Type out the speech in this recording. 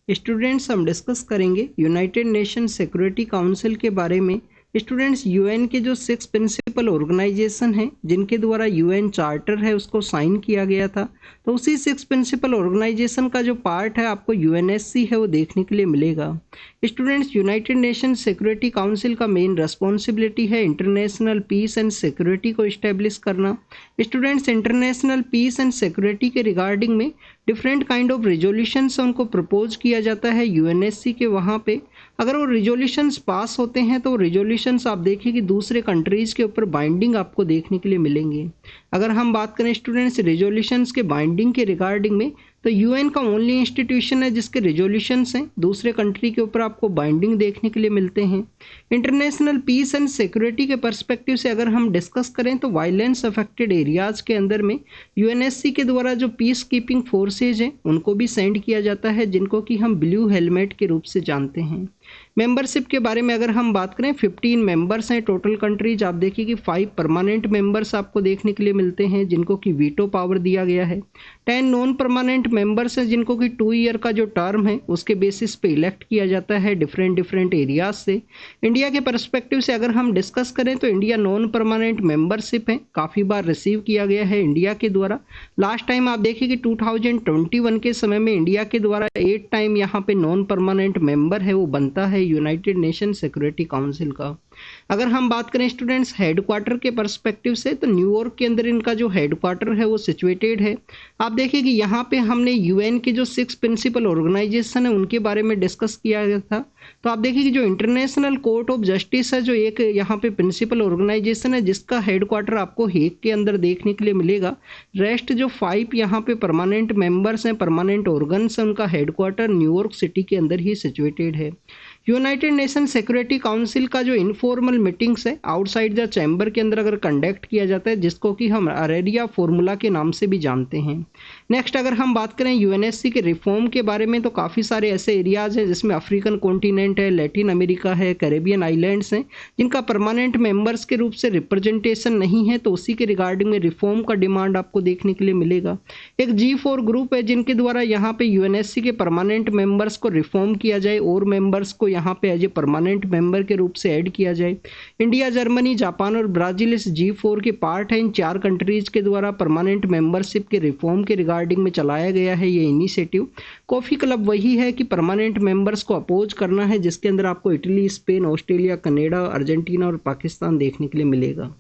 Students हम discuss करेंगे United Nation Security council के बारे में। स्टूडेंट्स यूएन के जो 6 प्रिंसिपल ऑर्गेनाइजेशन हैं जिनके द्वारा यूएन चार्टर है उसको साइन किया गया था, तो उसी 6 प्रिंसिपल ऑर्गेनाइजेशन का जो पार्ट है आपको यूएनएससी है वो देखने के लिए मिलेगा। Students United Nation Security Council का मेन रेस्पॉन्सिबिलिटी है इंटरनेशनल पीस एंड सिक्योरिटी को इस्टेब्लिश करना। Students international peace and security के रिगार्डिंग में डिफरेंट काइंड ऑफ रिजोल्यूशंस उनको प्रपोज किया जाता है यूएनएससी के वहाँ पे। अगर वो रिजोल्यूशंस पास होते हैं तो रिजोल्यूशंस आप देखिए कि दूसरे कंट्रीज़ के ऊपर बाइंडिंग आपको देखने के लिए मिलेंगे। अगर हम बात करें स्टूडेंट्स रिजोल्यूशंस के बाइंडिंग के रिगार्डिंग में, तो यूएन का ओनली इंस्टीट्यूशन है जिसके रिजोल्यूशंस हैं दूसरे कंट्री के ऊपर आपको बाइंडिंग देखने के लिए मिलते हैं। इंटरनेशनल पीस एंड सिक्योरिटी के पर्सपेक्टिव से अगर हम डिस्कस करें तो वायलेंस अफेक्टेड एरियाज़ के अंदर में यूएनएससी के द्वारा जो पीस कीपिंग फोर्सेज हैं उनको भी सेंड किया जाता है, जिनको कि हम ब्लू हेलमेट के रूप से जानते हैं। मेंबरशिप के बारे में अगर हम बात करें 15 मेंबर्स हैं टोटल कंट्रीज। आप देखिए कि 5 परमानेंट मेंबर्स आपको देखने के लिए मिलते हैं जिनको कि वीटो पावर दिया गया है। 10 नॉन परमानेंट मेंबर्स हैं जिनको कि 2 ईयर का जो टर्म है उसके बेसिस पे इलेक्ट किया जाता है डिफरेंट एरियाज से। इंडिया के परस्पेक्टिव से अगर हम डिस्कस करें तो इंडिया नॉन परमानेंट मेंबरशिप है काफ़ी बार रिसीव किया गया है इंडिया के द्वारा। लास्ट टाइम आप देखिए कि 2021 के समय में इंडिया के द्वारा 8 टाइम यहाँ पे नॉन परमानेंट मेंबर है वो बनता है यूनाइटेड नेशन सिक्योरिटी काउंसिल का। अगर हम बात करें स्टूडेंट्स हेडक्वार्टर के पर्सपेक्टिव से, तो न्यूयॉर्क के अंदर इनका जो हेडक्वार्टर है वो सिचुएटेड है। आप देखिए कि यहाँ पे हमने यूएन के जो 6 प्रिंसिपल ऑर्गेनाइजेशन है उनके बारे में डिस्कस किया गया था। तो आप देखिए कि जो इंटरनेशनल कोर्ट ऑफ जस्टिस है जो एक यहाँ पे प्रिंसिपल ऑर्गेनाइजेशन है जिसका हेडक्वार्टर आपको हेग के अंदर देखने के लिए मिलेगा। रेस्ट जो 5 यहाँ पे परमानेंट मेंबर्स हैं, परमानेंट ऑर्गन्स हैं, उनका हेडक्वार्टर न्यूयॉर्क सिटी के अंदर ही सिचुएटेड है। यूनाइटेड नेशन सिक्योरिटी काउंसिल का जो इनफॉर्मल मीटिंग्स है आउटसाइड द चैम्बर के अंदर अगर कंडक्ट किया जाता है, जिसको कि हम अरेरिया फॉर्मूला के नाम से भी जानते हैं। नेक्स्ट अगर हम बात करें यूएनएससी के रिफॉर्म के बारे में, तो काफ़ी सारे ऐसे एरियाज हैं जिसमें अफ्रीकन कॉन्टिनेंट है, लैटिन अमेरिका है, कैरेबियन आइलैंड्स हैं जिनका परमानेंट मेंबर्स के रूप से रिप्रेजेंटेशन नहीं है, तो उसी के रिगार्डिंग में रिफॉर्म का डिमांड आपको देखने के लिए मिलेगा। एक G4 ग्रुप है जिनके द्वारा यहाँ पे यूएनएससी के परमानेंट मेंबर्स को रिफॉर्म किया जाए और मेंबर्स को यहाँ पे एज ए परमानेंट मेंबर के रूप से ऐड किया जाए। इंडिया, जर्मनी, जापान और ब्राजील इस G4 के पार्ट है। इन 4 कंट्रीज के द्वारा परमानेंट मेंबरशिप के रिफॉर्म के रिगार्डिंग में चलाया गया है ये इनिशिएटिव। कॉफी क्लब वही है कि परमानेंट मेंबर्स को अपोज करना है, जिसके अंदर आपको Italy, Spain, Australia, Canada, Argentina और पाकिस्तान देखने के लिए मिलेगा।